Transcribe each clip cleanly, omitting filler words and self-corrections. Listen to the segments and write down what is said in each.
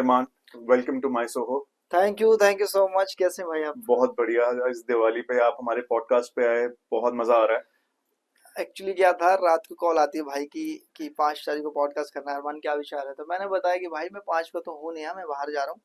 Armaan, welcome to my Soho. Thank you so much. कैसे भाई आप? बहुत बढ़िया। इस दिवाली पे आप हमारे पॉडकास्ट पे आए, बहुत मजा आ रहा है। एक्चुअली क्या था, रात को कॉल आती है भाई की कि 5 तारीख को पॉडकास्ट करना है। अरमान क्या विचार है? तो मैंने बताया कि भाई मैं 5 को तो हूँ नहीं, मैं बाहर जा रहा हूँ।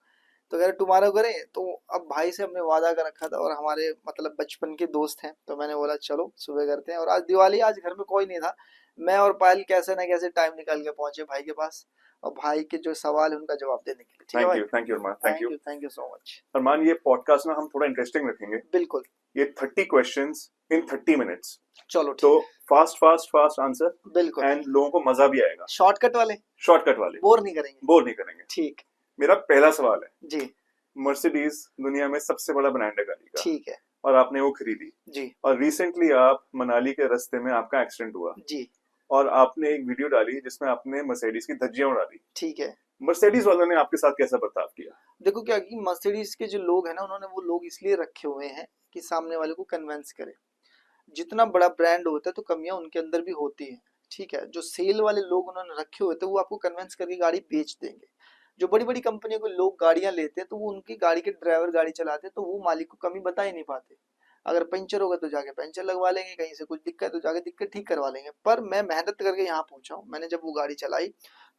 तो कह रहे टुमारो करें। तो अब भाई से हमने वादा कर रखा था और हमारे मतलब बचपन के दोस्त हैं, तो मैंने बोला चलो सुबह करते हैं। और आज दिवाली, आज घर में कोई नहीं था। मैं और पायल कैसे ना कैसे टाइम निकाल के पहुंचे भाई के पास, और भाई के जो सवाल है उनका जवाब देने के लिए। ठीक है भाई? Thank you Armaan, thank you. Thank you so much. Armaan, ये पॉडकास्ट ना हम थोड़ा इंटरेस्टिंग रखेंगे। बिल्कुल। ये 30 क्वेश्चंस इन 30 मिनट्स। चलो तो ठीक है। फास्ट फास्ट फास्ट आंसर, बिल्कुल। एंड लोगों को मजा भी आएगा। शॉर्टकट वाले। शॉर्टकट वाले, बोर नहीं करेंगे। बोर नहीं करेंगे। ठीक। मेरा पहला सवाल है, जी। मर्सिडीज दुनिया में सबसे बड़ा ब्रांड है गाड़ी का, ठीक है। और आपने वो खरीदी। जी। और रिसेंटली आप मनाली के रास्ते में आपका एक्सीडेंट हुआ, जी। और आपने एक वीडियो डाली जिसमें आपने मर्सिडीज की धज्जियां उड़ा दी। ठीक है। मर्सिडीज वालों ने आपके साथ कैसा बर्ताव किया? देखो क्या कि मर्सिडीज के जो लोग हैं ना, उन्होंने वो लोग इसलिए रखे हुए हैं कि सामने वाले को कन्विंस करे। जितना बड़ा ब्रांड होता है तो कमियां उनके अंदर भी होती हैं। ठीक है, जो सेल वाले लोग उन्होंने रखे हुए थे वो आपको कन्विंस करके गाड़ी बेच देंगे। जो बड़ी बड़ी कंपनियों के लोग गाड़ियां लेते हैं तो वो उनकी गाड़ी के ड्राइवर गाड़ी चलाते हैं, तो वो मालिक को कमी बता ही नहीं पाते। अगर पंचर होगा तो जाके पंचर लगवा लेंगे, कहीं से कुछ दिक्कत तो जाके दिक्कत ठीक करवा लेंगे। पर मैं मेहनत करके यहाँ पहुंचा हूँ। मैंने जब वो गाड़ी चलाई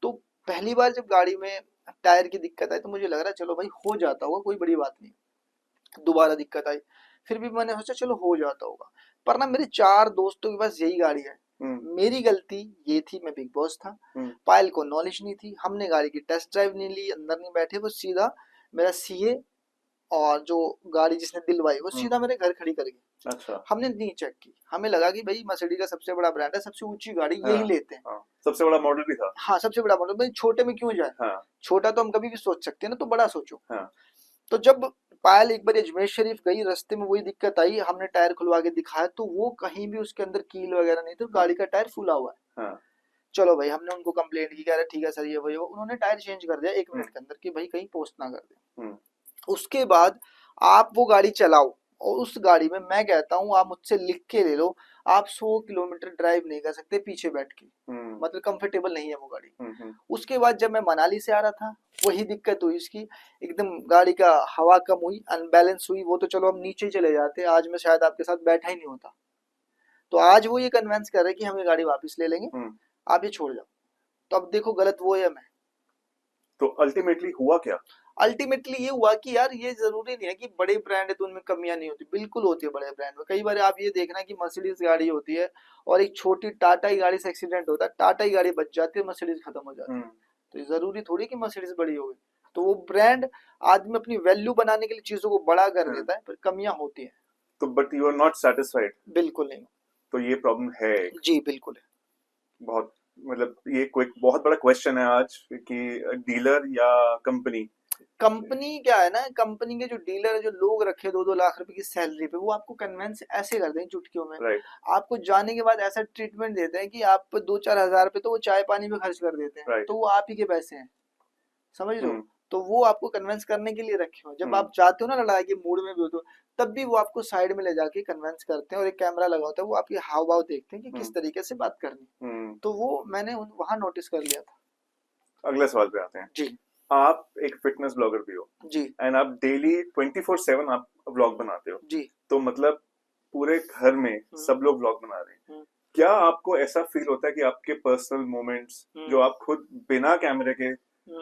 तो पहली बार जब गाड़ी में टायर की दिक्कत आई तो मुझे लग रहा है चलो भाई हो जाता होगा, कोई बड़ी बात नहीं। दोबारा दिक्कत आई, फिर भी मैंने सोचा चलो हो जाता होगा। पर ना मेरे 4 दोस्तों के पास यही गाड़ी है। मेरी गलती ये थी, मैं बिग बॉस था। पायल को नॉलेज नहीं थी, हमने गाड़ी की टेस्ट ड्राइव नहीं ली, अंदर नहीं बैठे, वो सीधा मेरा सीए और जो गाड़ी जिसने दिलवाई वो सीधा मेरे घर खड़ी कर गई। अच्छा। हमने नहीं चेक की, हमें लगा कि भाई मर्सिडीज का सबसे बड़ा ब्रांड है, सबसे ऊंची गाड़ी यही हाँ, लेते हैं। हाँ, सबसे बड़ा मॉडल भी था। हाँ, सबसे बड़ा मॉडल, भाई छोटे में क्यों जाए। हाँ, छोटा तो हम कभी भी सोच सकते हैं ना, तो बड़ा सोचो। हाँ, तो जब पायल एक बार अजमेर शरीफ गई, रास्ते में वही दिक्कत आई, हमने टायर खुलवा के दिखाया तो वो कहीं भी उसके अंदर कील वगैरह नहीं थी, गाड़ी का टायर फूला हुआ है। हाँ, चलो भाई, हमने उनको कंप्लेंट की, कह रहे ठीक है सर ये वही वो, उन्होंने टायर चेंज कर दिया 1 मिनट के अंदर कि भाई कहीं पोस्ट ना कर दे। उसके बाद आप वो गाड़ी चलाओ, और उस गाड़ी में मैं कहता हूँ आप मुझसे लिख के ले लो, आप 100 किलोमीटर ड्राइव नहीं कर सकते पीछे बैठ के। मतलब कंफर्टेबल नहीं है वो गाड़ी। उसके बाद जब मैं मनाली से आ रहा था, वही दिक्कत हुई इसकी। एकदम गाड़ी का हवा कम हुई, अनबैलेंस हुई। वो तो चलो हम नीचे चले जाते, आज मैं शायद आपके साथ बैठा ही नहीं होता। तो आज वो ये कन्विंस कर रहे हैं कि हम ये गाड़ी वापस ले लेंगे, आप ये छोड़ जाओ। तो अब देखो गलत वो है मैं। तो अल्टीमेटली हुआ क्या? अल्टीमेटली ये हुआ कि यार ये जरूरी नहीं है कि बड़े ब्रांड है तो उनमें कमियां नहीं होती, बिल्कुल होती है बड़े ब्रांड में। कई बार आप ये देखना कि मर्सिडीज गाड़ी होती है और एक छोटी टाटा की गाड़ी से एक्सीडेंट होता है, टाटा की गाड़ी बच जाती है, मर्सिडीज खत्म हो जाती है। तो ये जरूरी थोड़ी कि मर्सिडीज बड़ी होगी। तो वो ब्रांड आदमी अपनी वैल्यू बनाने के लिए चीजों को बड़ा कर देता है, पर कमियां होती हैं। तो but you are not satisfied? बिल्कुल नहीं। तो ये प्रॉब्लम है जी बिल्कुल है। बहुत। मतलब ये कोई बहुत बड़ा क्वेश्चन है आज कि डीलर या कंपनी। कंपनी क्या है ना, कंपनी के जो डीलर है, जो लोग रखे 2-2 लाख रुपए की सैलरी पे, वो आपको कन्वेंस ऐसे कर देंगे चुटकियों में। राइट। आपको जाने के बाद ऐसा ट्रीटमेंट देते हैं कि आप 2-4 हजार पे तो वो चाय पानी में खर्च कर देते हैं। राइट। तो वो आप ही के पैसे हैं, समझ रहे हो? तो वो आपको कन्वेंस करने के लिए रखे हो। जब आप जाते हो ना लड़ाई के मूड में भी हो तो तब भी वो आपको साइड में ले जाके कन्वेंस करते हैं, और एक कैमरा लगा होता है, वो आपके हाव भाव देखते हैं कि किस तरीके से बात करनी। तो वो मैंने वहां नोटिस कर लिया था। अगले सवाल पे आते हैं। जी। आप एक फिटनेस ब्लॉगर भी हो, जी। एंड आप डेली 24/7 आप व्लॉग बनाते हो। जी। तो मतलब पूरे घर में सब लोग व्लॉग बना रहे हैं, क्या आपको ऐसा फील होता है कि आपके पर्सनल मोमेंट्स जो आप खुद बिना कैमरे के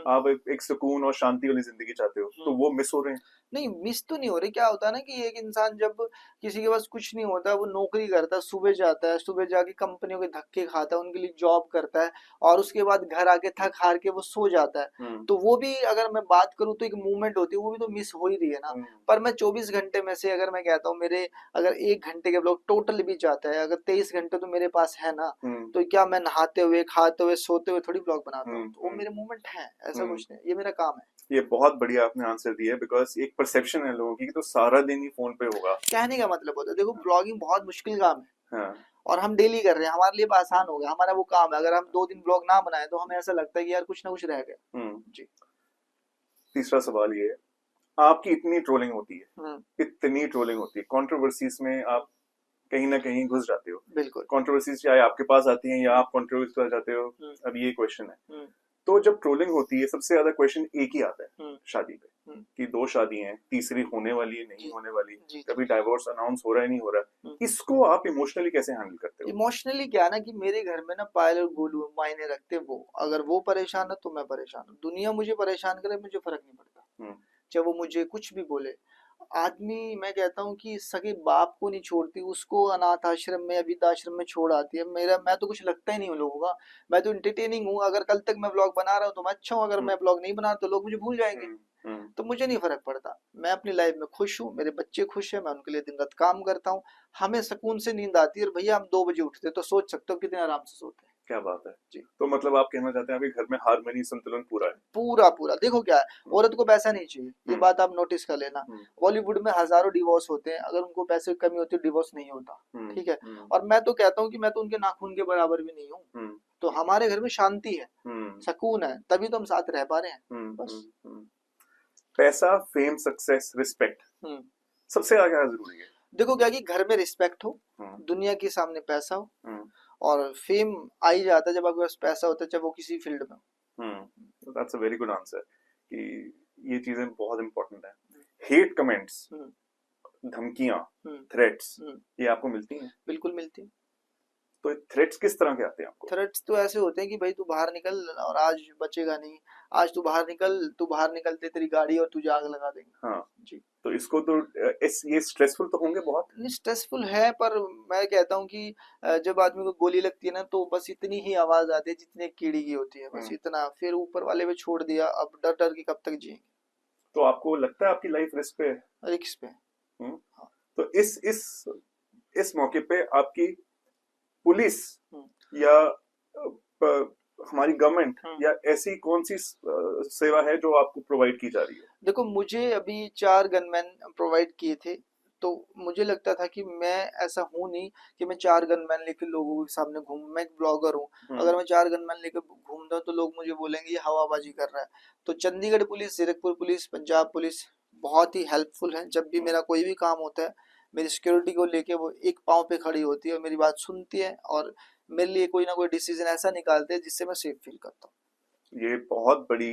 आप एक सुकून और शांति वाली जिंदगी चाहते हो, तो वो मिस हो रहे हैं? नहीं, मिस तो नहीं हो रही। क्या होता है ना कि एक इंसान जब किसी के पास कुछ नहीं होता, वो नौकरी करता है, सुबह जाता है, सुबह जाके कंपनियों के धक्के खाता है, उनके लिए जॉब करता है, और उसके बाद घर आके थक हार के वो सो जाता है। तो वो भी अगर मैं बात करूँ तो एक मूवमेंट होती है, वो भी तो मिस हो ही रही है ना। पर मैं 24 घंटे में से अगर मैं कहता हूँ मेरे अगर 1 घंटे के ब्लॉग टोटल भी जाता है, अगर 23 घंटे तो मेरे पास है ना, तो क्या मैं नहाते हुए खाते हुए सोते हुए थोड़ी ब्लॉग बनाता हूँ? तो वो मेरे मूवमेंट है, ऐसा कुछ नहीं, ये मेरा काम है। ये बहुत बढ़िया आपने आंसर दिया है, बिकॉज एक परसेप्शन है लोगों की कि तो सारा दिन ही फोन पे होगा। कहने का मतलब होता है, देखो ब्लॉगिंग बहुत मुश्किल काम है। हाँ। और हम डेली कर रहे हैं, हमारे लिए आसान हो गया, हमारा वो काम है। अगर हम 2 दिन ब्लॉग ना बनाए तो हमें ऐसा लगता है कि यार कुछ ना कुछ रह गया। जी। तीसरा सवाल ये है, आपकी इतनी ट्रोलिंग होती है, इतनी ट्रोलिंग होती है, कंट्रोवर्सीज में आप कहीं ना कहीं घुस जाते हो। बिल्कुल। कंट्रोवर्सीज चाहे आपके पास आती हैं या आप कंट्रोवर्सी पर जाते हो, अब ये क्वेश्चन है, तो जब ट्रोलिंग होती है सबसे ज्यादा क्वेश्चन एक ही आता है शादी पे, कि 2 शादी हैं, तीसरी होने वाली है, नहीं होने वाली, कभी डाइवोर्स अनाउंस हो रहा है, नहीं हो रहा। इसको आप इमोशनली कैसे हैंडल करते हो? इमोशनली क्या ना कि मेरे घर में ना पायल और गोलू मायने रखते, वो अगर वो परेशान है तो मैं परेशान हूँ, दुनिया मुझे परेशान करे मुझे फर्क नहीं पड़ता, चाहे वो मुझे कुछ भी बोले। आदमी, मैं कहता हूँ कि सगे बाप को नहीं छोड़ती, उसको अनाथ आश्रम में, वृद्धाश्रम में छोड़ आती है। मैं तो कुछ लगता ही नहीं उन लोगों का, मैं तो इंटरटेनिंग हूँ। अगर कल तक मैं ब्लॉग बना रहा हूँ तो मैं अच्छा हूँ, अगर मैं ब्लॉग नहीं बना तो लोग मुझे भूल जाएंगे। तो मुझे नहीं फर्क पड़ता, मैं अपनी लाइफ में खुश हूँ, मेरे बच्चे खुश हैं, मैं उनके लिए दिन रात काम करता हूँ, हमें सुकून से नींद आती है। और भैया हम 2 बजे उठते तो सोच सकते हो कितने आराम से सोते हैं। क्या बात है जी। तो मतलब आप कहना चाहते हैं आपके घर में हार्मनी, संतुलन पूरा है? पूरा पूरा। देखो क्या है, औरत को पैसा नहीं चाहिए, ये बात आप नोटिस कर लेना। बॉलीवुड में हजारों डिवोर्स होते हैं, अगर उनको पैसे की कमी होती है डिवोर्स नहीं होता, ठीक है। और मैं तो कहता हूँ कि मैं तो उनके नाखून के बराबर भी नहीं हूँ। तो हमारे घर में शांति है, सुकून है, तभी तो हम साथ रह पा रहे हैं बस। पैसा, फेम, सक्सेस, रिस्पेक्ट सबसे ज्यादा क्या जरूरी है? देखो क्या कि घर में रिस्पेक्ट हो, दुनिया के सामने पैसा हो, और फेम आ ही जाता है जब आपके पास पैसा होता है, चाहे वो किसी फील्ड में हो। That's a very good answer कि ये चीजें बहुत इंपॉर्टेंट है। हेट कमेंट्स, धमकियां, थ्रेट्स, ये आपको मिलती हैं? बिल्कुल मिलती है। तो थ्रेट्स किस तरह के आते हैं आपको? थ्रेट्स तो ऐसे होते हैं कि भाई तू बाहर निकल और आज बचेगा नहीं, आज तू बाहर निकलते तेरी गाड़ी और तुझे आग लगा देंगे। हाँ जी। तो इसको तो ये स्ट्रेसफुल तो होंगे बहुत? नहीं, स्ट्रेसफुल है, पर मैं कहता हूँ कि जब आदमी को गोली लगती है ना तो बस इतनी ही आवाज आती है जितनी एक कीड़ी की होती है, बस इतना। फिर ऊपर वाले पे छोड़ दिया, अब डर डर के कब तक जिएंगे। तो आपको लगता है आपकी लाइफ रिस्क पे है? रिस्क पे। हाँ। तो इस मौके पे आपकी पुलिस या हमारी गवर्नमेंट या ऐसी कौन सी सेवा है जो आपको प्रोवाइड की जा रही है? देखो मुझे अभी 4 गनमैन प्रोवाइड किए थे, तो मुझे लगता था कि मैं ऐसा हूं नहीं कि मैं 4 गनमैन लेकर लोगों के सामने घूम, मैं एक ब्लॉगर हूँ, अगर मैं 4 गनमैन लेकर घूमता हूँ तो लोग मुझे बोलेंगे ये हवाबाजी कर रहा है। तो Chandigarh police, Zirakpur police, Punjab police बहुत ही हेल्पफुल है। जब भी मेरा कोई भी काम होता है, मेरी सिक्योरिटी को लेके वो एक पाँव पे खड़ी होती है और मेरी बात सुनती है, और मेरे लिए कोई ना कोई डिसीजन ऐसा निकालते हैं जिससे मैं सेफ फील करता हूँ। ये बहुत बड़ी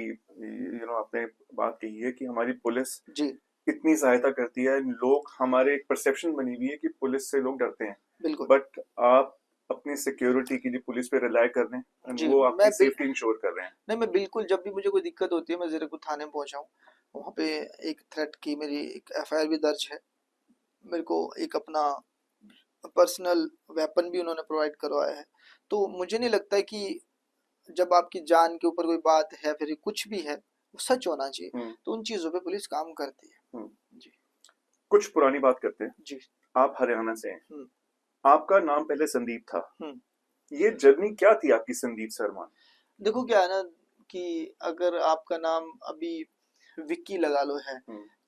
आपने बात कही है कि हमारी पुलिस जी इतनी सहायता करती है। लोग, हमारे एक परसेप्शन बनी हुई है कि पुलिस से लोग डरते हैं, बिल्कुल, बट आप अपनी सिक्योरिटी के लिए पुलिस पे रिलाय कर रहे हैं, जी वो आपकी सेफ्टी इंश्योर कर रहे हैं। नहीं, मैं बिल्कुल, जब भी मुझे कोई दिक्कत होती है मैं जीरकपुर थाने में पहुंचा हूँ, वहाँ पे एक थ्रेट की मेरी एक एफआईआर भी दर्ज है। मेरे को एक अपना पर्सनल वेपन भी उन्होंने प्रोवाइड करवाया है। तो मुझे नहीं लगता है कि जब आपकी जान के ऊपर कोई बात है, फिर कुछ भी है, वो सच होना चाहिए, तो उन चीजों पे पुलिस काम करती है। जी। कुछ पुरानी बात करते हैं। जी। आप हरियाणा से हैं, आपका नाम पहले संदीप था, ये जर्नी क्या थी आपकी संदीप से अरमान? देखो क्या है ना कि अगर आपका नाम अभी विक्की लगा लो है,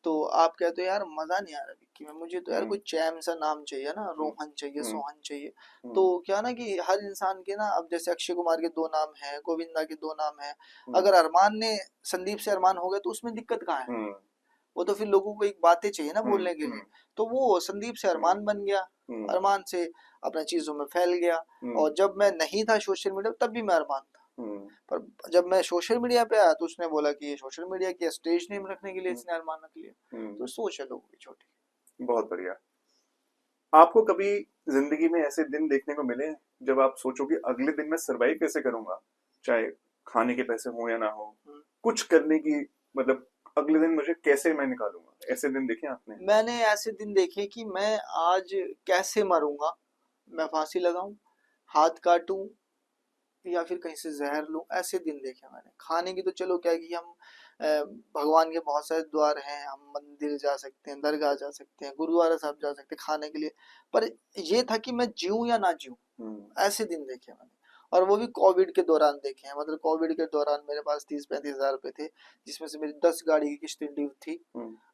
तो आप कहते हो यार मजा नहीं आ रहा विक्की में, मुझे तो यार कोई चैम सा नाम चाहिए ना, रोहन चाहिए, सोहन चाहिए। तो क्या ना कि हर इंसान के ना, अब जैसे अक्षय कुमार के 2 नाम है, गोविंदा के 2 नाम है, अगर अरमान ने संदीप से अरमान हो गया तो उसमें दिक्कत कहाँ है? वो तो फिर लोगों को एक बातें चाहिए ना बोलने के लिए, तो वो संदीप से अरमान बन गया, अरमान से अपना चीजों में फैल गया। और जब मैं नहीं था सोशल मीडिया तब भी मैं अरमान था, पर जब मैं सोशल मीडिया पे आया तो उसने बोला कि ये सोशल मीडिया की स्टेज नेम रखने के लिए इसने अरमान रख लिया। तो सोच है लोगों की छोटी। बहुत बढ़िया। आपको कभी जिंदगी में ऐसे दिन देखने को मिले जब आप सोचो कि अगले दिन मैं सरवाइव कैसे करूंगा, चाहे खाने के पैसे हो या ना हो, कुछ करने की, मतलब अगले दिन मुझे कैसे मैं निकालूंगा, ऐसे दिन देखे आपने? मैंने ऐसे दिन देखे कि मैं आज कैसे मरूंगा, मैं फांसी लगाऊं, हाथ काटूं, या फिर कहीं से जहर लूं, ऐसे दिन देखे मैंने। खाने की तो चलो क्या कि हम भगवान के बहुत सारे द्वार हैं, हम मंदिर जा सकते हैं, दरगाह जा सकते हैं, गुरुद्वारा साहब जा सकते हैं खाने के लिए, पर ये था कि मैं जीऊं या ना जीऊं, ऐसे दिन देखे मैंने। और वो भी कोविड के दौरान देखे हैं, मतलब कोविड के दौरान मेरे पास 30-35 हजार रुपए थे, जिसमें से मेरी 10 गाड़ी की किस्तें ड्यू थी,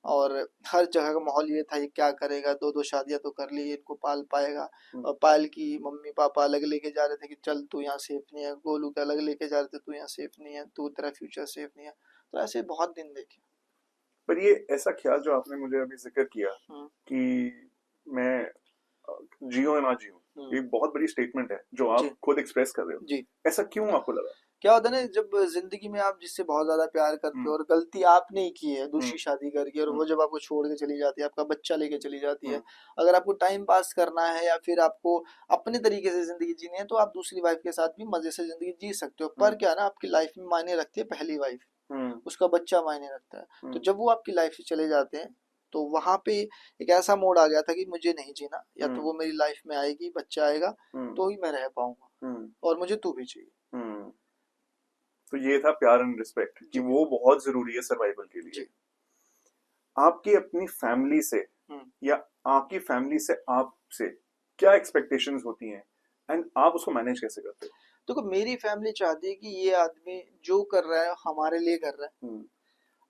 और हर जगह का माहौल ये था ये क्या करेगा, 2-2 शादियां तो कर ली, इनको पाल पाएगा। और पायल की मम्मी पापा अलग लेके जा रहे थे कि चल तू यहाँ सेफ नहीं है, गोलू के अलग लेके जा रहे थे तू यहाँ सेफ नहीं है, तू तेरा फ्यूचर सेफ नहीं है। तो ऐसे बहुत दिन देखे। पर ये ऐसा ख्याल जो आपने मुझे अभी जिक्र किया कि मैं जियो या ना जियो, ये बहुत बड़ी स्टेटमेंट है जो जी आप खुद एक्सप्रेस कर रहे हो। जी। ऐसा क्यों आपको लगा? क्या होता है ना, जब जिंदगी में आप जिससे बहुत ज्यादा प्यार करते हो हम्म और गलती आपने ही की है हम्म दूसरी शादी करके, और हम्म वो जब आपको छोड़ के चली जाती है, आपका बच्चा लेके चली जाती है, हम्म अगर आपको टाइम पास करना है या फिर आपको अपने तरीके से जिंदगी जीनी है, तो आप दूसरी वाइफ के साथ भी मजे से जिंदगी जी सकते हो। पर हम्म क्या है ना, आपकी लाइफ में मायने रखती है पहली वाइफ, हम्म उसका बच्चा मायने रखता है। तो हम्म जब वो आपकी लाइफ से चले जाते हैं, तो वहां पे एक ऐसा मोड़ आ गया था कि मुझे नहीं जीना, या तो हम्म वो मेरी लाइफ में आएगी, बच्चा आएगा, हम्म तो ही मैं रह पाऊंगा, हम्म और मुझे तू भी चाहिए। हम्म। तो ये था प्यार एंड रिस्पेक्ट कि जी वो बहुत जरूरी है सर्वाइवल के लिए। जी। आपकी अपनी फैमिली से हम्म। या आपकी फैमिली से आपसे क्या एक्सपेक्टेशंस होती हैं एंड आप उसको मैनेज कैसे करते हो? देखो, मेरी फैमिली चाहती है कि ये आदमी जो कर रहा है हमारे लिए कर रहा है। हम्म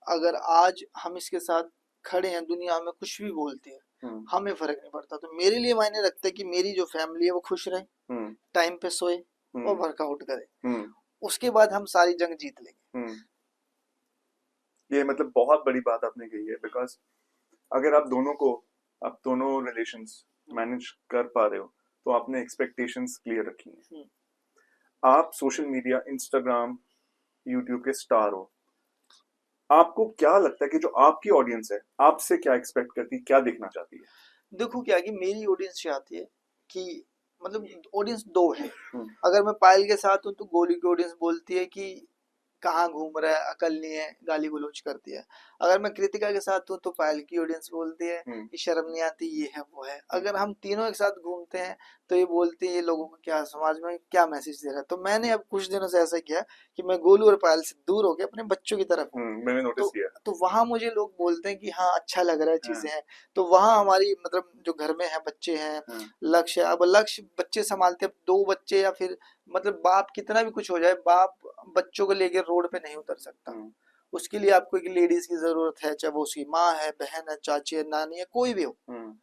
अगर आज हम इसके साथ खड़े हैं, दुनिया में कुछ भी बोलती है, हम्म हमें फर्क नहीं पड़ता। तो मेरे लिए मायने रखता है कि मेरी जो फैमिली है वो खुश रहे, हम्म टाइम पे सोए और हम्म वर्कआउट करे। हम्म उसके बाद हम सारी जंग जीत लेंगे। हम्म। ये मतलब बहुत बड़ी बात आपने कही है, बिकॉज अगर आप दोनों रिलेशंस मैनेज कर पा रहे हो तो आपने एक्सपेक्टेशंस क्लियर रखी हैं। हम्म। आप सोशल मीडिया, इंस्टाग्राम, यूट्यूब के स्टार हो, आपको क्या लगता है कि जो आपकी ऑडियंस है आपसे क्या एक्सपेक्ट करती है, क्या देखना चाहती है? देखो, क्या है कि मेरी ऑडियंस चाहती है कि, मतलब ऑडियंस दो है। हम्म अगर मैं पायल के साथ हूँ तो गोली की ऑडियंस बोलती है कि कहाँ घूम रहा है, अकल नहीं है, गाली गलौज करती है। अगर मैं कृतिका के साथ हूँ तो पायल की ऑडियंस बोलती है हम्म कि शर्म नहीं आती, ये है वो है। हम्म अगर हम तीनों एक साथ घूमते हैं तो ये बोलती है ये लोगों को क्या, समाज में क्या मैसेज दे रहा है। तो मैंने अब कुछ दिनों से ऐसा किया कि मैं गोलू और पायल से दूर होकर अपने बच्चों की तरफ हूँ। मैंने नोटिस तो किया। तो वहां मुझे लोग बोलते हैं कि हाँ अच्छा लग रहा है, हाँ चीजें हैं। तो वहां हमारी, मतलब जो घर में है, बच्चे हैं, हाँ लक्ष्य है। अब लक्ष्य बच्चे संभालते, अब दो बच्चे, या फिर मतलब बाप कितना भी कुछ हो जाए, बाप बच्चों को लेकर रोड पे नहीं उतर सकता। हम्म उसके लिए आपको एक लेडीज की जरूरत है, चाहे वो उसकी माँ है, बहन है, चाची है, नानी है, कोई भी हो, हम्म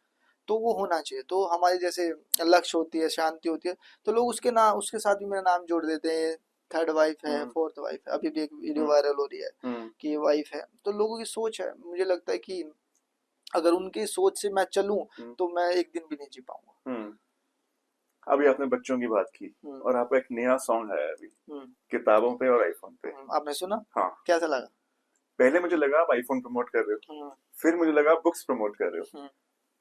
तो वो होना चाहिए। तो हमारी जैसे लक्ष्य होती है, शांति होती है, तो लोग उसके साथ भी मेरा नाम जोड़ देते हैं। थर्ड वाइफ है, हम्म फोर्थ वाइफ है, अभी भी एक वीडियो हम्म वायरल हो रही है हम्म कि वाइफ है। तो लोगों की सोच है, मुझे लगता है कि अगर उनकी सोच से मैं चलूं हम्म तो मैं एक दिन भी नहीं जी पाऊंगा। हम्म। अभी आपने बच्चों की बात की हम्म और आपका एक नया सॉन्ग है अभी, हम्म किताबों पे और आईफोन पे। आपने सुना? हाँ। कैसा लगा? पहले मुझे लगा आप आईफोन प्रमोट कर रहे हो, हम्म फिर मुझे लगा आप बुक्स प्रमोट कर रहे हो, हम्म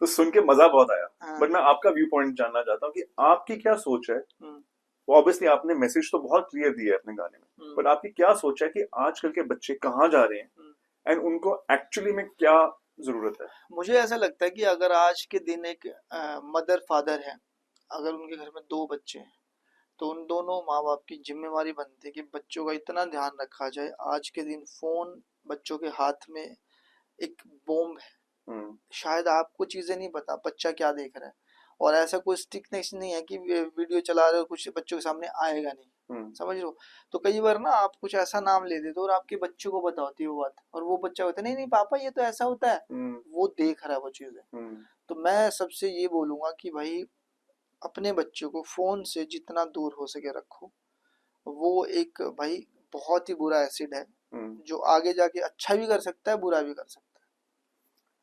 तो सुन के मजा बहुत आया। हाँ, बट मैं आपका व्यू पॉइंट जानना चाहता हूँ कि आपकी क्या सोच है। हम्म वो ऑब्वियसली आपने मैसेज तो बहुत क्लियर दिया है अपने गाने में, हम्म बट आपकी क्या सोच है कि आजकल के बच्चे कहाँ जा रहे हैं हम्म। एंड उनको एक्चुअली में क्या जरूरत है? मुझे ऐसा लगता है कि अगर आज के दिन एक मदर फादर है, अगर उनके घर में दो बच्चे हैं, तो उन दोनों माँ बाप की जिम्मेवारी बनती है कि बच्चों का इतना ध्यान रखा जाए। आज के दिन फोन बच्चों के हाथ में एक बोम्ब है। हम्म शायद आपको चीजें नहीं पता बच्चा क्या देख रहा है, और ऐसा कोई स्टिकनेस नहीं है कि वीडियो चला रहे हो कुछ बच्चों के सामने आएगा नहीं। हम्म समझ रहे हो? तो कई बार ना आप कुछ ऐसा नाम ले देते हो और आपके बच्चों को पता होती है वो बात, और वो बच्चा होता है नहीं नहीं पापा ये तो ऐसा होता है। हम्म वो देख रहा है वो चीजें। हम्म तो मैं सबसे ये बोलूंगा कि भाई, अपने बच्चों को फोन से जितना दूर हो सके रखो। वो एक भाई बहुत ही बुरा एसिड है, हम्म। जो आगे जाके अच्छा भी कर सकता है, बुरा भी कर सकता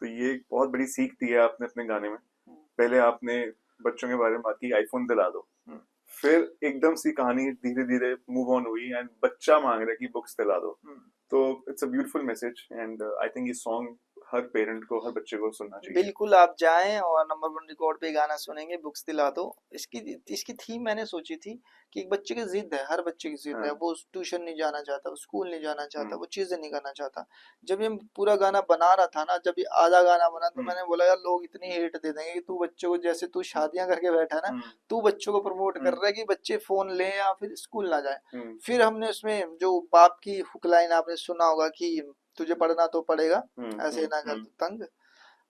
तो ये एक बहुत बड़ी सीख दी है आपने अपने गाने में। है। पहले आपने बच्चों के बारे में बात की, आईफोन दिला दो, हम्म, फिर एकदम सी कहानी धीरे धीरे मूव ऑन हुई एंड बच्चा मांग रहा है कि बुक्स दिला दो। हम्म। तो it's a beautiful message and I think ये सॉन्ग हर पेरेंट को, हर बच्चे को सुनना चाहिए। बिल्कुल, आप जाएं और नंबर वन रिकॉर्ड पे गाना सुनेंगे, बुक्स दिला दो। इसकी इसकी थीम मैंने सोची थी कि एक बच्चे की जिद है, हर बच्चे की जिद है, हाँ वो ट्यूशन नहीं जाना चाहता, वो स्कूल नहीं जाना चाहता, हम्म वो चीजें नहीं करना चाहता। जब ये पूरा गाना बना रहा था ना, जब ये आधा गाना बना, तो हम्म मैंने बोला यार लोग इतनी हेट दे देंगे कि तू बच्चों को, जैसे तू शादियां करके बैठा है ना, हम्म तू बच्चों को प्रमोट कर हम्म रहा है कि बच्चे फोन लें या फिर स्कूल ना जाए। हम्म फिर हमने उसमें जो बाप की हुक लाइन आपने सुना होगा कि तुझे पढ़ना तो पड़ेगा, ऐसे ना कर हम्म तू तंग,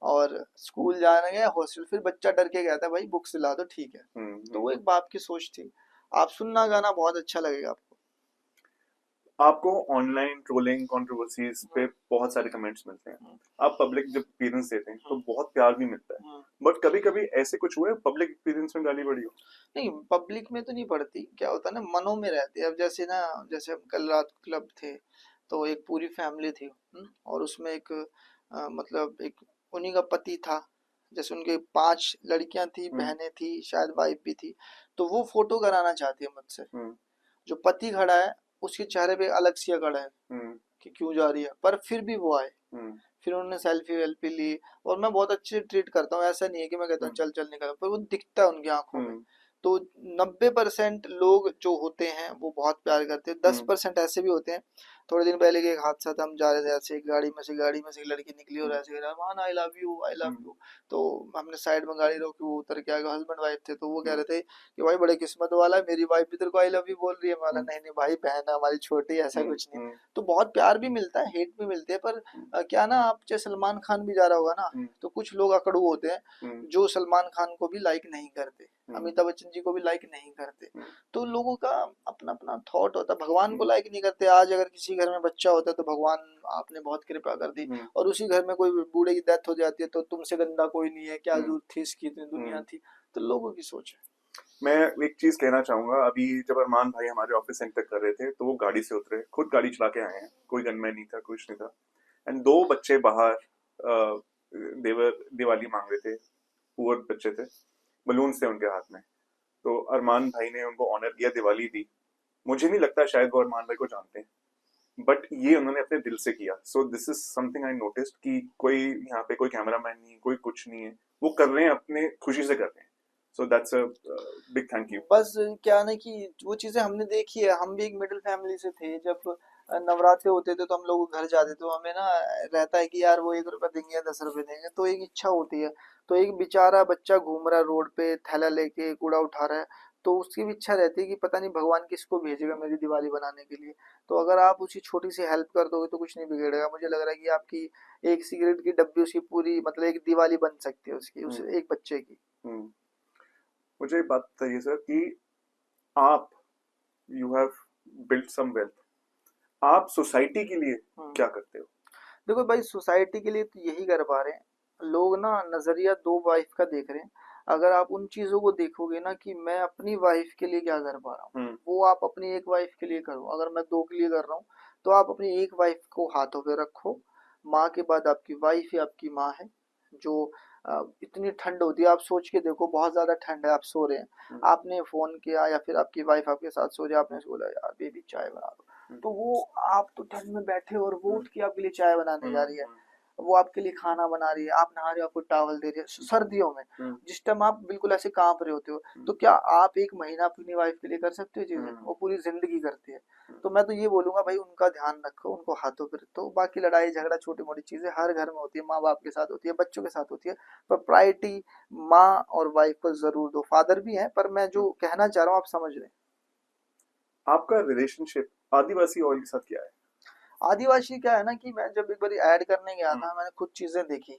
और स्कूल जाने गया हॉस्टल, फिर बच्चा डर के कहता है भाई बुक्स दिला दो, ठीक है। तो वो एक बाप की सोच थी। आप सुनना गाना, बहुत अच्छा लगेगा आपको। आपको ऑनलाइन ट्रोलिंग कंट्रोवर्सीज पे हम्म, बहुत सारे कमेंट्स मिलते हैं, हम्म, आप पब्लिक जब एक्सपीरियंस देते हैं तो हम्म, बहुत प्यार भी मिलता है, हम्म। बट कभी कभी ऐसे कुछ हुए पब्लिक एक्सपीरियंस में गाली बड़ी हो? नहीं, पब्लिक में तो नहीं पड़ती। क्या होता है ना, मनों में रहती है। अब जैसे ना, जैसे हम कल रात क्लब थे, तो एक पूरी फैमिली थी, और उसमें एक मतलब एक उन्हीं का पति था जैसे उनके 5 लड़कियां थी, बहनें थी, शायद वाइफ भी थी, तो वो फोटो कराना चाहती है मुझसे। जो पति खड़ा है उसके चेहरे पे अलग सी अकड़ है कि क्यों जा रही है, पर फिर भी वो आए। फिर उन्होंने सेल्फी वेल्फी ली, और मैं बहुत अच्छे से ट्रीट करता हूँ, ऐसा नहीं है कि मैं कहता हूँ चल चल निकल, पर वो दिखता है उनकी आंखों में। तो 90% लोग जो होते हैं वो बहुत प्यार करते हैं, 10% ऐसे भी होते हैं। थोड़े दिन पहले के एक हादसा था, हम जा रहे थे ऐसे, एक गाड़ी में से एक लड़की निकली और ऐसे मान I love you, I love you. तो हमने साइड में गाड़ी रोकी, वो उतर के आ गए, हस्बैंड वाइफ थे, तो वो कह रहे थे कि भाई बड़े किस्मत वाला है, मेरी वाइफ भी तेरे को आई लव यू बोल रही है। माना नहीं नहीं भाई, बहन है हमारी छोटी, ऐसा कुछ नहीं। तो बहुत प्यार भी मिलता है, हेट भी मिलते हैं, पर क्या ना, आप चाहे सलमान खान भी जा रहा होगा ना, तो कुछ लोग अकड़ू होते हैं जो सलमान खान को भी लाइक नहीं करते, अमिताभ बच्चन जी को भी लाइक नहीं करते। तो लोगों का अपना अपना थॉट होता है। भगवान को लाइक नहीं करते। आज अगर किसी घर में बच्चा होता है तो भगवान आपने बहुत कृपा कर दी, और उसी घर में कोई बूढ़े की डेथ हो जाती है तो तुमसे गंदा कोई नहीं है, क्या जरूरत थी इसकी, इतनी दुनिया थी। तो लोगों की सोच है। मैं एक चीज कहना चाहूंगा, अभी जब अरमान भाई हमारे ऑफिस एंटर कर रहे थे तो वो गाड़ी से उतरे, खुद गाड़ी चला के आए हैं, कोई गनमैन नहीं था, कुछ नहीं था। एंड 2 बच्चे बाहर देवर दिवाली मांग रहे थे, पुअर बच्चे थे, बलून्स थे उनके हाथ में। तो अरमान भाई ने उनको ऑनर किया, दिवाली दी। मुझे नहीं लगता शायद वो अरमान भाई को जानते हैं, बट ये उन्होंने अपने दिल से किया। So this is something I noticed कि कोई यहाँ पे कोई कैमरामैन नहीं, कोई कुछ नहीं है, वो कर रहे हैं अपने खुशी से कर रहे हैं। So that's a big thank you. बस क्या ना कि वो चीजें हमने देखी है, हम भी एक मिडिल फैमिली से थे। जब नवरात्रे होते थे तो हम लोग घर जाते, तो हमें ना रहता है कि यार वो 1 रुपया देंगे या 10 रुपए देंगे, तो एक इच्छा होती है। तो एक बेचारा बच्चा घूम रहा है रोड पे, थैला लेके कूड़ा उठा रहा है, तो उसकी भी इच्छा रहती है कि पता नहीं भगवान किसको भेजेगा मेरी दिवाली बनाने के लिए। तो अगर आप उसी छोटी सी हेल्प कर दोगे तो कुछ नहीं बिगड़ेगा। मुझे लग रहा है कि आपकी एक सिगरेट की डब्बी उसकी पूरी, मतलब एक दिवाली बन सकती है उसकी, उस एक बच्चे की। मुझे एक बात बताइए सर कि आप you have built some wealth, आप सोसाइटी के लिए क्या करते हो? देखो भाई, सोसाइटी के लिए तो यही कर पा रहे हैं लोग ना, नजरिया 2 वाइफ का देख रहे हैं। अगर आप उन चीजों को देखोगे ना कि मैं अपनी वाइफ के लिए क्या कर पा रहा हूँ, वो आप अपनी एक वाइफ के लिए करो। अगर मैं 2 के लिए कर रहा हूँ, तो आप अपनी एक वाइफ को हाथों पे रखो। माँ के बाद आपकी वाइफ ही आपकी माँ है। जो इतनी ठंड होती है, आप सोच के देखो, बहुत ज्यादा ठंड है, आप सो रहे हैं, आपने फोन किया या फिर आपकी वाइफ आपके साथ सो जाए, आपने बोला यार बेबी चाय बना दो, तो वो, आप तो ठंड में बैठे हो और वो उठ के आपके लिए चाय बनाने जा रही है, वो आपके लिए खाना बना रही है, आप नहा रहे हो, आपको टॉवल दे रही है सर्दियों में, जिस टाइम आप बिल्कुल ऐसे कांप रहे होते हो। तो क्या आप एक महीना अपनी वाइफ के लिए कर सकते हो चीजें? वो पूरी जिंदगी करती है। तो मैं तो ये बोलूंगा भाई, उनका ध्यान रखो, उनको हाथों पे रखो। बाकी लड़ाई झगड़ा छोटी मोटी चीजें हर घर में होती है, माँ बाप के साथ होती है, बच्चों के साथ होती है, पर प्रायोरिटी माँ और वाइफ को जरूर दो। फादर भी है, पर मैं जो कहना चाह रहा हूँ आप समझ रहे हैं। आपका रिलेशनशिप आदिवासी ऑयल के साथ क्या है? आदिवासी क्या है ना कि मैं जब एक बार ऐड करने गया था, मैंने खुद चीजें देखी,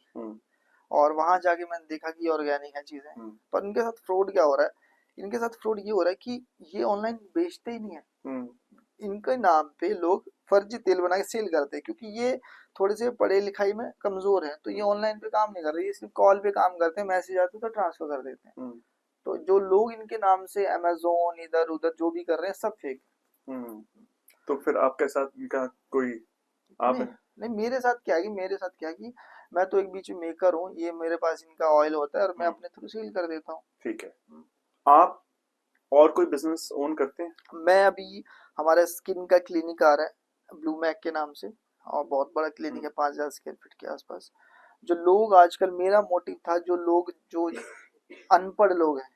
और वहां जाके मैंने देखा कि ऑर्गेनिक है चीजें। पर इनके साथ फ्रॉड क्या हो रहा है, इनके साथ फ्रॉड ये हो रहा है कि ये ऑनलाइन बेचते ही नहीं है। इनके नाम पे लोग फर्जी तेल बना के सेल करते हैं, क्योंकि ये थोड़े से पढ़े लिखाई में कमजोर हैं, तो ये ऑनलाइन पे काम नहीं कर रहे, ये सिर्फ कॉल पे काम करते हैं, मैसेज आते तो ट्रांसफर कर देते हैं। तो जो लोग इनके नाम से अमेजोन इधर उधर जो भी कर रहे हैं, सब फेक। तो फिर आपके साथ इनका कोई आप नहीं नहीं, मेरे साथ क्या है कि मैं तो एक बीच में मेकर हूँ, ये मेरे पास इनका ऑयल होता है और मैं अपने थ्रू सेल कर देता हूँ। ठीक है। आप और कोई बिजनेस ओन करते हैं? मैं अभी, हमारा स्किन का क्लिनिक आ रहा है ब्लू मैक के नाम से, और बहुत बड़ा क्लिनिक है, 5,000 स्क्वायर फीट के आसपास। जो लोग आजकल, मेरा मोटिव था, जो लोग जो अनपढ़ लोग हैं,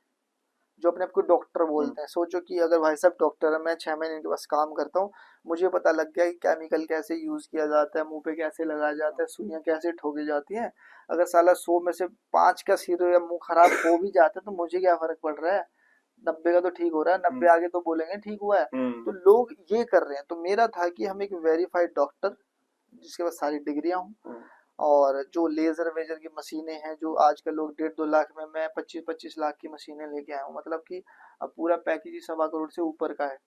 जो अपने आप को डॉक्टर बोलते हैं, सोचो कि अगर भाई साहब डॉक्टर है, मैं 6 महीने के पास काम करता हूँ, मुझे पता लग गया कि केमिकल कैसे यूज किया जाता है, मुंह पे कैसे लगाया जाता है, सुइयां कैसे ठोकी जाती हैं। अगर साला 100 में से 5 का सिर या मुंह खराब हो भी जाता है तो मुझे क्या फर्क पड़ रहा है, 90 का तो ठीक हो रहा है, 90 आगे तो बोलेंगे ठीक हुआ है। तो लोग ये कर रहे हैं, तो मेरा था कि हम एक वेरीफाइड डॉक्टर जिसके पास सारी डिग्रियां हों, और जो लेजर वेजर की मशीनें हैं, जो आजकल लोग 1.5-2 लाख में, मैं 25-25 लाख की मशीनें लेके आया हूँ, मतलब कि अब पूरा पैकेज ही 1.25 करोड़ से ऊपर का है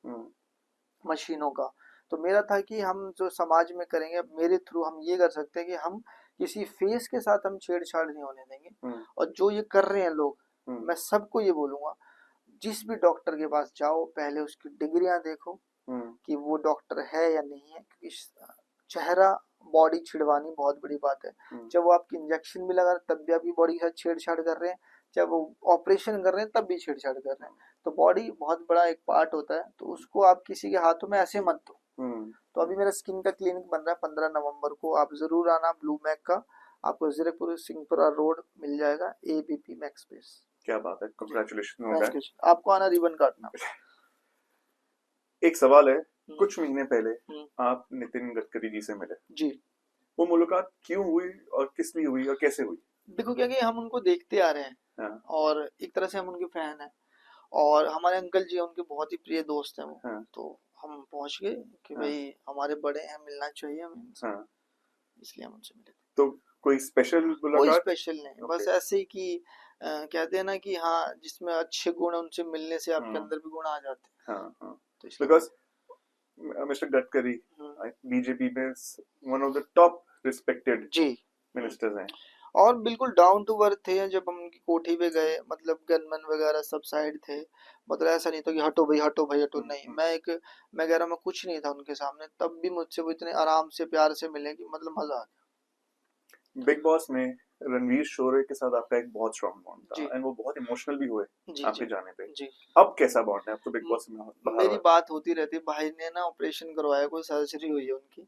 मशीनों का। तो मेरा था कि हम जो समाज में करेंगे, अब मेरे थ्रू हम ये कर सकते हैं कि हम किसी फेस के साथ हम छेड़छाड़ नहीं होने देंगे। और जो ये कर रहे हैं लोग, मैं सबको ये बोलूंगा, जिस भी डॉक्टर के पास जाओ, पहले उसकी डिग्रियां देखो कि वो डॉक्टर है या नहीं है, क्योंकि चेहरा बॉडी छिड़वानी बहुत बड़ी बात है। जब वो आपकी इंजेक्शन भी लगा रहे हैं तब भी आपकी बॉडी के साथ छेड़छाड़ कर रहे हैं, जब वो ऑपरेशन कर रहे हैं तब भी छेड़छाड़ कर रहे हैं। तो बॉडी बहुत बड़ा एक पार्ट होता है, तो उसको आप किसी के हाथों में ऐसे मत दो। तो अभी मेरा स्किन का क्लिनिक बन रहा है 15 नवंबर को, आप जरूर आना। ब्लू मैक का आपको जीरकपुर सिंहपुरा रोड मिल जाएगा, ABP मैक्स स्पेस। क्या बात है, कांग्रेचुलेशन हो गए। आपको आना, रिबन काटना। एक सवाल है, कुछ महीने पहले आप नितिन गडकरी जी से मिले जी, वो मुलाकात क्यों हुई और किस लिए हुई और कैसे हुई? देखो क्या कि हम उनको देखते आ रहे हैं। हाँ। और एक तरह से हम उनके फैन हैं, और हमारे अंकल जी उनके बहुत ही प्रिय दोस्त हैं वो। हाँ। तो हम पहुंच गए कि हाँ। भाई हमारे बड़े हैं, मिलना चाहिए हमें इनसे। हाँ। इसलिए हम उनसे मिले थे। तो कोई स्पेशल कोई मुलाकात? स्पेशल नहीं, बस Okay. ऐसे ही कि कहते हैं ना कि हाँ, जिसमें अच्छे गुण है उनसे मिलने से आपके अंदर भी गुण आ जाते हैं। हाँ, हाँ। तो इसलिए Because Mr. Gadkari, BJP में one of the top respected ji ministers हैं। और बिल्कुल डाउन टू अर्थ थे। जब हम उनकी कोठी पे गए, मतलब गनमैन वगैरह सब साइड थे, मतलब ऐसा नहीं था कि हटो भाई हटो भाई हटो, नहीं। मैं कह रहा, मैं कुछ नहीं था उनके सामने, तब भी मुझसे वो इतने आराम से प्यार से मिले कि मतलब मजा आ गया। बिग बॉस में रणवीर शोरे के साथ आपका एक बहुत स्ट्रॉन्ग बॉन्ड था जी एंड वो बहुत इमोशनल भी हुए जी आपके जी जाने पे। जी। अब कैसा बॉन्ड है? अब तो बिग बॉस में बाहर मेरी हो। बात होती रहती है, भाई ने ना ऑपरेशन करवाया, कोई सर्जरी हुई है उनकी।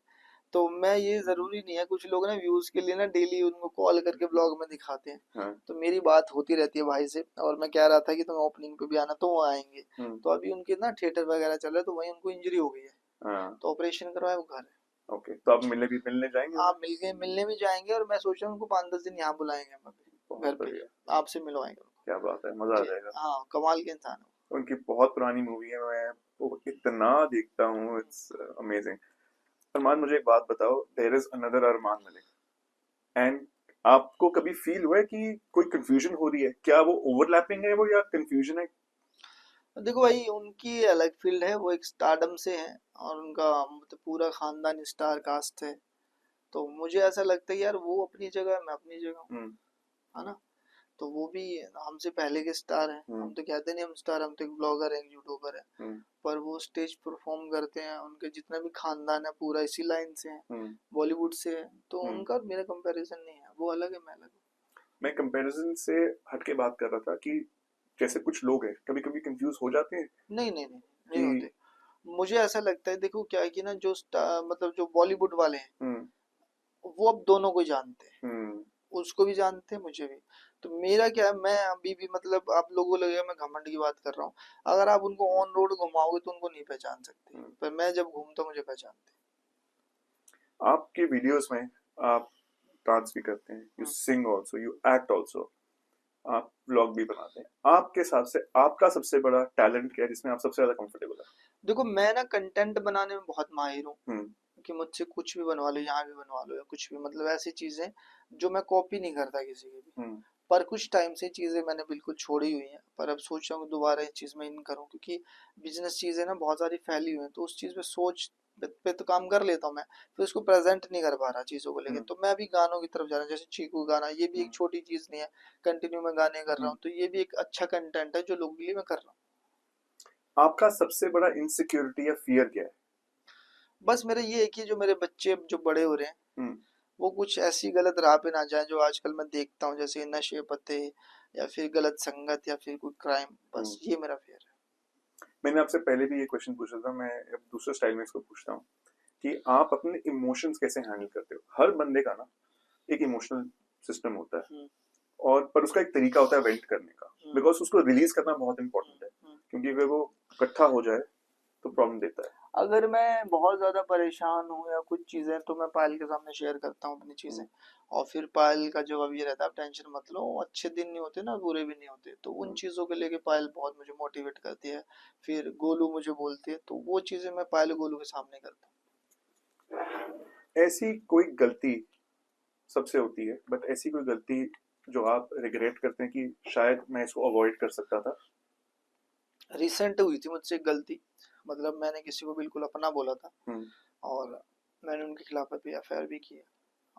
तो मैं, ये जरूरी नहीं है, कुछ लोग ना व्यूज के लिए ना डेली उनको कॉल करके ब्लॉग में दिखाते हैं। हाँ। तो मेरी बात होती रहती है भाई से, और मैं कह रहा था कि तुम ओपनिंग पे भी आना, तो वो आएंगे। तो अभी उनके ना थिएटर वगैरह चल रहा है, तो वहीं उनको इंजरी हो गई है। हाँ। तो ऑपरेशन करवाया, वो घर है। ओके, तो आप मिलने जाएंगे? आप मिलने भी जाएंगे, और मैं सोच रहा हूँ उनको 5-10 दिन यहाँ बुलाएंगे हम अभी घर पे, आपसे मिलवाएंगे उनको। क्या बात है, मजा आ जाएगा। हाँ, कमाल के इंसान है। उनकी बहुत पुरानी मूवी है, मैं वो इतना देखता हूँ, इट्स अमेजिंग। अरमान, मुझे एक बात बताओ, there is another Armaan Malik and आपको कभी फील हुआ है कि कोई कंफ्यूजन हो रही है? क्या वो ओवरलैपिंग है वो, या कंफ्यूजन है? देखो भाई, उनकी अलग फील्ड है, वो एक स्टारडम से है, और उनका मतलब पूरा खानदान स्टार कास्ट है। तो मुझे ऐसा लगता है यार, वो अपनी जगह है, मैं अपनी जगह हूँ, है ना। तो वो भी हमसे पहले के स्टार हैं। हम तो कहते नहीं हम स्टार, हम तो एक ब्लॉगर हैं, यूट्यूबर हैं। पर वो स्टेज परफॉर्म करते हैं, उनके जितना भी खानदान है पूरा इसी लाइन से है, बॉलीवुड से है। तो उनका और मेरा कंपैरिजन नहीं है, वो अलग है, मैं अलग हूँ। मैं कंपैरिजन से हटके बात कर रहा था कि जैसे कुछ लोग हैं कभी कभी कंफ्यूज हो जाते हैं नहीं नहीं नहीं, नहीं कि होते। मुझे ऐसा लगता है, देखो क्या है कि ना, जो मतलब जो बॉलीवुड वाले हैं, वो अब दोनों को जानते हैं, उसको भी जानते हैं, मुझे भी। तो मेरा क्या है, मैं अभी भी मतलब, आप लोगों को लगेगा मैं घमंड की बात कर रहा हूँ, अगर आप उनको ऑन रोड घुमाओगे तो उनको नहीं पहचान सकते, पर मैं जब घूमता हूँ मुझे पहचानते हैं। आपके वीडियोस में आप डांस भी करते हैं, you sing also, you act also, आप व्लॉग भी बनाते हैं। आपके हिसाब से आपका सबसे बड़ा टैलेंट क्या है जिसमें आप सबसे ज्यादा कंफर्टेबल है? देखो, मैं ना कंटेंट बनाने में बहुत माहिर हूँ, कि मुझसे कुछ भी बनवा लो, यहाँ भी बनवा लो, या कुछ भी, मतलब ऐसी चीजें जो मैं कॉपी नहीं करता किसी की भी। पर कुछ टाइम से चीजें मैंने बिल्कुल छोड़ी हुई हैं, पर अब सोच रहा हूँ दोबारा इस चीज में इन करूँ, क्योंकि बिजनेस चीजें ना बहुत सारी फैली हुई हैं, तो उस चीज पे सोच पे तो काम कर लेता हूँ मैं, फिर उसको प्रेजेंट नहीं कर पा रहा चीजों को लेके। तो मैं अभी गानों की तरफ जा रहा हूँ, जैसे चीकू गाना, ये भी एक छोटी चीज नहीं है, कंटिन्यू मैं गाने कर रहा हूँ, तो ये भी एक अच्छा कंटेंट है जो लोगों के लिए मैं कर रहा हूँ। आपका सबसे बड़ा इनसिक्योरिटी या फियर क्या है? बस मेरा ये है कि जो मेरे बच्चे जो बड़े हो रहे हैं, वो कुछ ऐसी गलत राह पे ना जाए जो आजकल मैं देखता हूँ, जैसे नशे पते, या फिर गलत संगत, या फिर कोई क्राइम। बस ये मेरा फियर है। मैंने आपसे पहले भी ये क्वेश्चन पूछा था, मैं अब दूसरे स्टाइल में इसको पूछता हूँ कि आप अपने इमोशंस कैसे हैंडल करते हो? हर बंदे का ना एक इमोशनल सिस्टम होता है, और पर उसका एक तरीका होता है वेंट करने का, बिकॉज उसको रिलीज करना बहुत इंपॉर्टेंट है, क्योंकि अगर वो इकट्ठा हो जाए तो प्रॉब्लम देता है। अगर मैं बहुत ज्यादा परेशान हूँ या कुछ चीजें, तो मैं पायल के सामने शेयर करता हूँ अपनी चीजें, और फिर पायल का जवाब ये रहता है, आप टेंशन मत लो, अच्छे दिन नहीं होते ना, बुरे भी नहीं होते। तो उन चीजों को लेके पायल बहुत मुझे मोटिवेट करती है। फिर गोलू मुझे बोलती है, तो वो चीजें मैं पायल गोलू के सामने करता ऐसी कोई गलती सबसे होती है, बट ऐसी कोई गलती जो आप रिग्रेट करते हैं कि शायद मैं इसको अवॉइड कर सकता था? हूँ। रिसेंट हुई थी मुझसे एक गलती, मतलब मैंने किसी को बिल्कुल अपना बोला था, और मैंने उनके खिलाफ अभी FIR भी की है,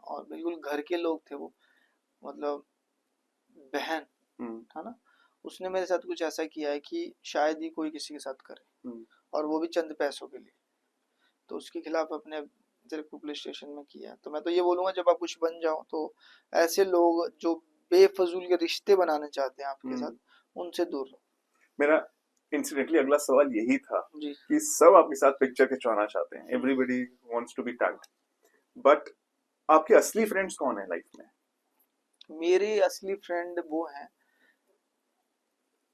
और बिल्कुल घर के लोग थे वो, मतलब बहन, है ना। उसने मेरे साथ कुछ ऐसा किया है कि शायद ही कोई किसी के साथ करे, और वो भी चंद पैसों के लिए। तो उसके खिलाफ अपने जयपुर पुलिस स्टेशन में किया। तो मैं तो ये बोलूंगा जब आप कुछ बन जाओ तो ऐसे लोग जो बेफजूल के रिश्ते बनाने चाहते हैं आपके साथ, उनसे दूर रहो। मेरा इंसिडेंटली अगला सवाल यही था जी। कि सब आपके साथ पिक्चर खिंचवाना चाहते हैं, everybody wants to be tagged, but आपके असली फ्रेंड्स कौन है लाइफ में? मेरे असली फ्रेंड वो हैं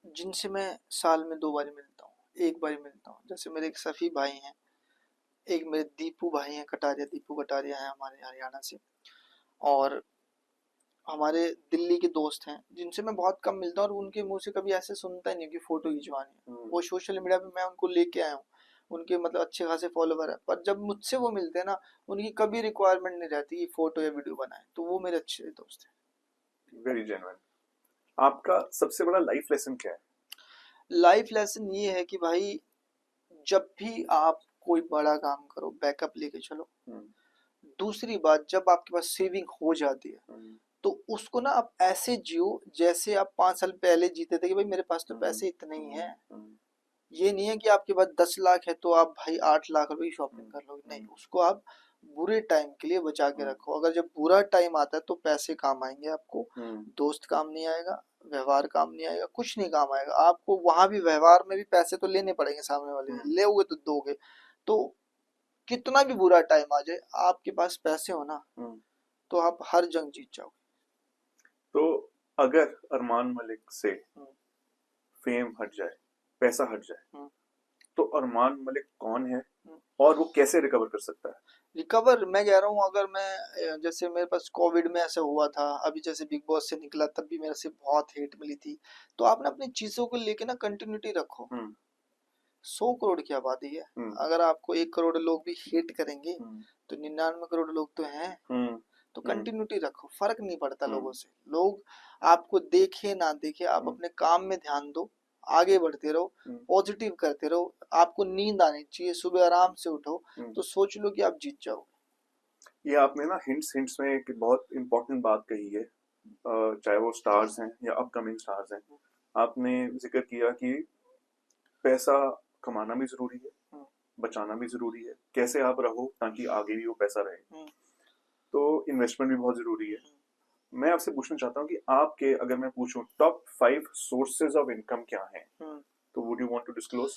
जिनसे मैं साल में 2 बार मिलता हूँ, 1 बार मिलता हूँ। जैसे मेरे एक सफ़ी भाई हैं, एक मेरे दीपू भाई हैं कटारिया, दीपू कटारिया हैं हमारे हरियाणा से, और हमारे दिल्ली के दोस्त हैं जिनसे मैं बहुत कम मिलता हूँ और उनके मुंह से कभी ऐसे सुनता ही नहीं कि फोटो खिंचवानी है। वो सोशल मीडिया पे मैं उनको लेके आया हूँ, उनके मतलब अच्छे खासे फॉलोवर है, पर जब मुझसे वो मिलते हैं ना, उनकी कभी रिक्वायरमेंट नहीं रहती कि फोटो या वीडियो बनाए। तो वो मेरे अच्छे दोस्त हैं। Very genuine. आपका सबसे बड़ा लाइफ लेसन क्या है? लाइफ लेसन ये है कि भाई जब भी आप कोई बड़ा काम करो बैकअप लेके चलो। दूसरी बात, जब आपके पास सेविंग हो जाती है तो उसको ना आप ऐसे जियो जैसे आप 5 साल पहले जीते थे कि भाई मेरे पास तो पैसे इतने ही हैं। ये नहीं है कि आपके पास 10 लाख है तो आप भाई 8 लाख रुपए की शॉपिंग कर लोगे, नहीं, उसको आप बुरे टाइम के लिए बचा के रखो। अगर जब बुरा टाइम आता है तो पैसे काम आएंगे आपको, दोस्त काम नहीं आएगा, व्यवहार काम नहीं आएगा, कुछ नहीं काम आएगा आपको। वहां भी व्यवहार में भी पैसे तो लेने पड़ेंगे, सामने वाले से लेओगे तो दोगे। तो कितना भी बुरा टाइम आ जाए, आपके पास पैसे हो ना तो आप हर जंग जीत जाओगे। तो अगर अरमान मलिक से फेम हट जाए, पैसा हट जाए, तो अरमान मलिक कौन है और वो कैसे रिकवर कर सकता है? रिकवर मैं कह रहा हूँ, अगर मैं जैसे मेरे पास कोविड में ऐसा हुआ था, अभी जैसे बिग बॉस से निकला तब भी मेरे से बहुत हेट मिली थी। तो आप ना अपनी चीजों को लेके ना कंटिन्यूटी रखो। 100 करोड़ की आबादी है, अगर आपको 1 करोड़ लोग भी हेट करेंगे तो 99 करोड़ लोग तो हैं। तो कंटिन्यूटी रखो, फर्क नहीं पड़ता लोगों से। लोग आपको देखे ना देखे, आप अपने काम में ध्यान दो, आगे बढ़ते रहो, पॉजिटिव करते रहो। आपको नींद आनी चाहिए, सुबह आराम से उठो, तो सोच लो कि आप जीत जाओगे। ये आपने ना हिंट्स हिंट्स में एक बहुत इंपॉर्टेंट बात कही है, चाहे वो स्टार्स हैं या अपकमिंग स्टार्स हैं। आपने जिक्र किया कि पैसा कमाना भी जरूरी है, बचाना भी जरूरी है, कैसे आप रहो ताकि आगे भी वो पैसा रहे। तो इन्वेस्टमेंट भी बहुत जरूरी है। मैं आपसे पूछना चाहता हूँ कि आपके, अगर मैं पूछूं टॉप 5 सोर्सेज ऑफ इनकम क्या हैं, तो would you want to disclose?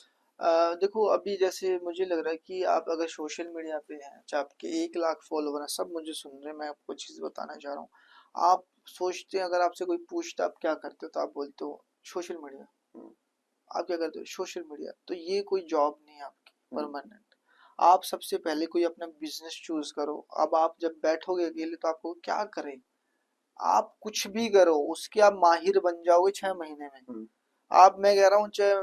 देखो अभी जैसे मुझे लग रहा है कि आप अगर सोशल मीडिया पे हैं, चाहे आपके 1 लाख फॉलोवर हैं, सब मुझे सुन रहे हैं, मैं आपको चीज बताना चाह रहा हूँ। आप सोचते हैं, अगर आपसे कोई पूछता आप क्या करते हो तो आप बोलते हो सोशल मीडिया। आप क्या करते हो? Social media. तो ये कोई जॉब नहीं है आपकी परमानेंट। आप सबसे पहले कोई अपना बिजनेस चूज करो। अब आप जब बैठोगे अकेले तो आपको क्या करें, आप कुछ भी करो उसके आप माहिर बन जाओगे 6 महीने में। आप, मैं कह रहा हूँ, चाहे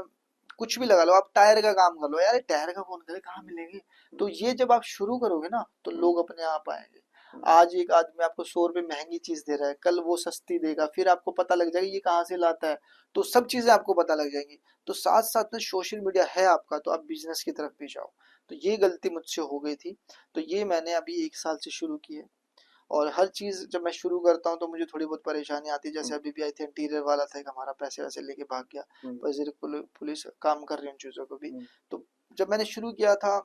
कुछ भी लगा लो, आप टायर का काम कर लो, यार टायर का कौन करे, कहाँ मिलेंगे। तो ये जब आप शुरू करोगे ना तो लोग अपने आप आएंगे। आज एक आदमी आपको 100 रुपए महंगी चीज दे रहा है, कल वो सस्ती देगा, फिर आपको पता लग जाएगा ये कहाँ से लाता है। तो सब चीजें आपको पता लग जाएंगी। तो साथ साथ में सोशल मीडिया है आपका, तो आप बिजनेस की तरफ भी जाओ। तो ये गलती मुझसे हो गई थी, तो ये मैंने अभी 1 साल से शुरू की है। और हर चीज जब मैं शुरू करता हूँ तो मुझे थोड़ी बहुत परेशानी आती है। जैसे अभी भी आई थी, इंटीरियर वाला था एक हमारा, पैसे वैसे लेके भाग गया, पर पुलिस काम कर रही है उन चीजों को भी। तो जब मैंने शुरू किया था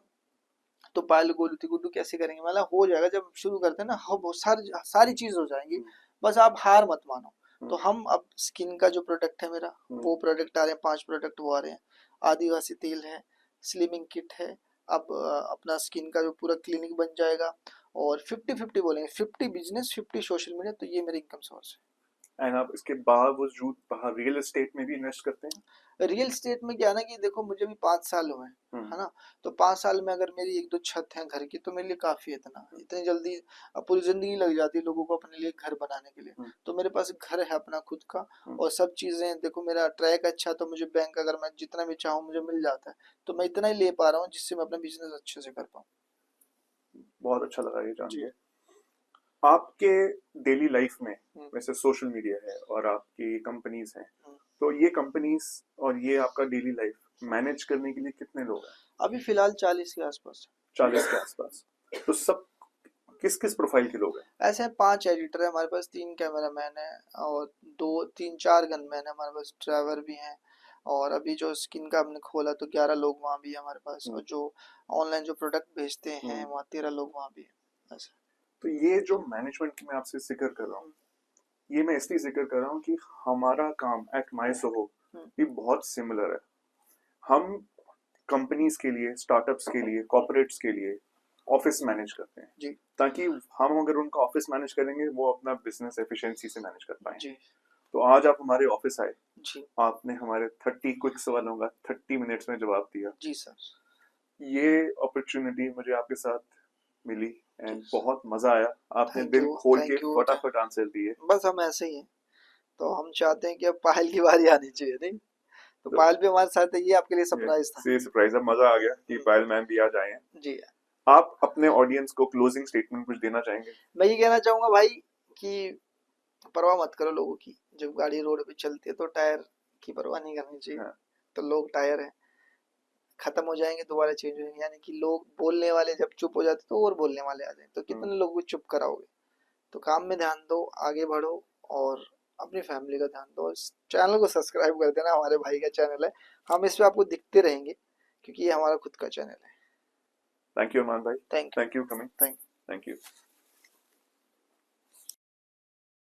तो पायल बोली थी गुड्डू कैसे करेंगे, मतलब हो जाएगा, जब शुरू करते हैं ना हो बहुत सारी चीज हो जाएंगी, बस आप हार मत मानो। तो हम अब स्किन का जो प्रोडक्ट है मेरा, वो प्रोडक्ट आ रहे हैं, 5 प्रोडक्ट वो आ रहे हैं। आदिवासी तेल है, स्लिमिंग किट है, अब अपना स्किन का जो पूरा क्लिनिक बन जाएगा। और 50-50 बोलेंगे, 50 बिजनेस 50 सोशल मीडिया, तो ये मेरी इनकम सोर्स है। एंड आप इसके बावजूद बाहर रियल एस्टेट में भी इन्वेस्ट करते हैं? रियल स्टेट में क्या ना कि देखो मुझे भी 5 साल हुए हैं, है ना। तो 5 साल में अगर मेरी 1-2 छत है घर की तो मेरे लिए काफी है। इतना इतनी जल्दी अब पूरी जिंदगी लग जाती है लोगों को अपने लिए घर बनाने के लिए। तो मेरे पास घर है अपना खुद का, और सब चीजें देखो, मेरा ट्रैक अच्छा, तो मुझे बैंक अगर मैं जितना भी चाहूँ मुझे मिल जाता है। तो मैं इतना ही ले पा रहा हूँ जिससे मैं अपना बिजनेस अच्छे से कर पाऊँ। बहुत अच्छा लगा ये जान के। आपके डेली लाइफ में वैसे सोशल मीडिया है और आपकी कंपनीज हैं, तो ये कंपनीज और ये आपका डेली लाइफ मैनेज करने के लिए कितने लोग हैं? अभी फिलहाल 40 के आसपास। 40 के आसपास। तो सब किस किस प्रोफाइल के लोग हैं? ऐसे हैं, 5 एडिटर है हमारे पास, 3 कैमरामैन है, और 2-3-4 गनमैन है हमारे पास, ड्राइवर भी हैं, और अभी जो स्किन का हमने खोला तो 11 लोग वहाँ भी है हमारे पास, और जो ऑनलाइन जो प्रोडक्ट भेजते हैं वहाँ 13 लोग वहाँ भी है ऐसा। तो ये जो मैनेजमेंट की मैं आपसे जिक्र कर रहा हूँ, ये मैं इसलिए जिक्र कर रहा हूँ कि हमारा काम एट माई सोहो ये बहुत सिमिलर है। हम कंपनीज के लिए, स्टार्टअप्स के लिए, कॉर्पोरेट्स के लिए ऑफिस मैनेज करते हैं जी ताकि हम अगर उनका ऑफिस मैनेज करेंगे वो अपना बिजनेस एफिशिएंसी से मैनेज कर पाए। जी तो आज आप हमारे ऑफिस आए, जी आपने हमारे 30 क्विक सवालों का 30 मिनट्स में जवाब दिया। जी सर। ये अपॉर्चुनिटी मुझे आपके साथ मिली एंड जी बहुत मजा आया। आपने थैंक दिल यू खोल के थैंक यू। फटाफट आंसर दिए। बस हम ऐसे ही हैं, तो हम चाहते हैं कि अब पायल की बारी आनी चाहिए, नहीं तो तो पायल भी हमारे साथ है, ये आपके लिए सरप्राइज था। से सरप्राइज है, मजा आ गया कि पायल मैम भी आज आए हैं। जी आप अपने ऑडियंस को क्लोजिंग स्टेटमेंट कुछ देना चाहेंगे? मैं ये कहना चाहूंगा भाई कि परवाह मत करो लोगों की, जब गाड़ी रोड पे चलती है तो टायर की परवाह नहीं करनी चाहिए। हाँ। तो लोग टायर है, खत्म हो जाएंगे दोबारा चेंज हो जाएंगे, यानी कि लोग बोलने वाले जब चुप हो जाते तो और बोलने वाले आ जाएंगे, तो कितने लोगों को चुप कराओगे। तो काम में ध्यान दो, आगे बढ़ो, और अपनी फैमिली का ध्यान दो। इस चैनल को सब्सक्राइब कर देना, हमारे भाई का चैनल है, हम इस पे आपको दिखते रहेंगे क्योंकि ये हमारा खुद का चैनल है। थैंक यू अरमान भाई। Thank you. Thank you coming. Thank thank you.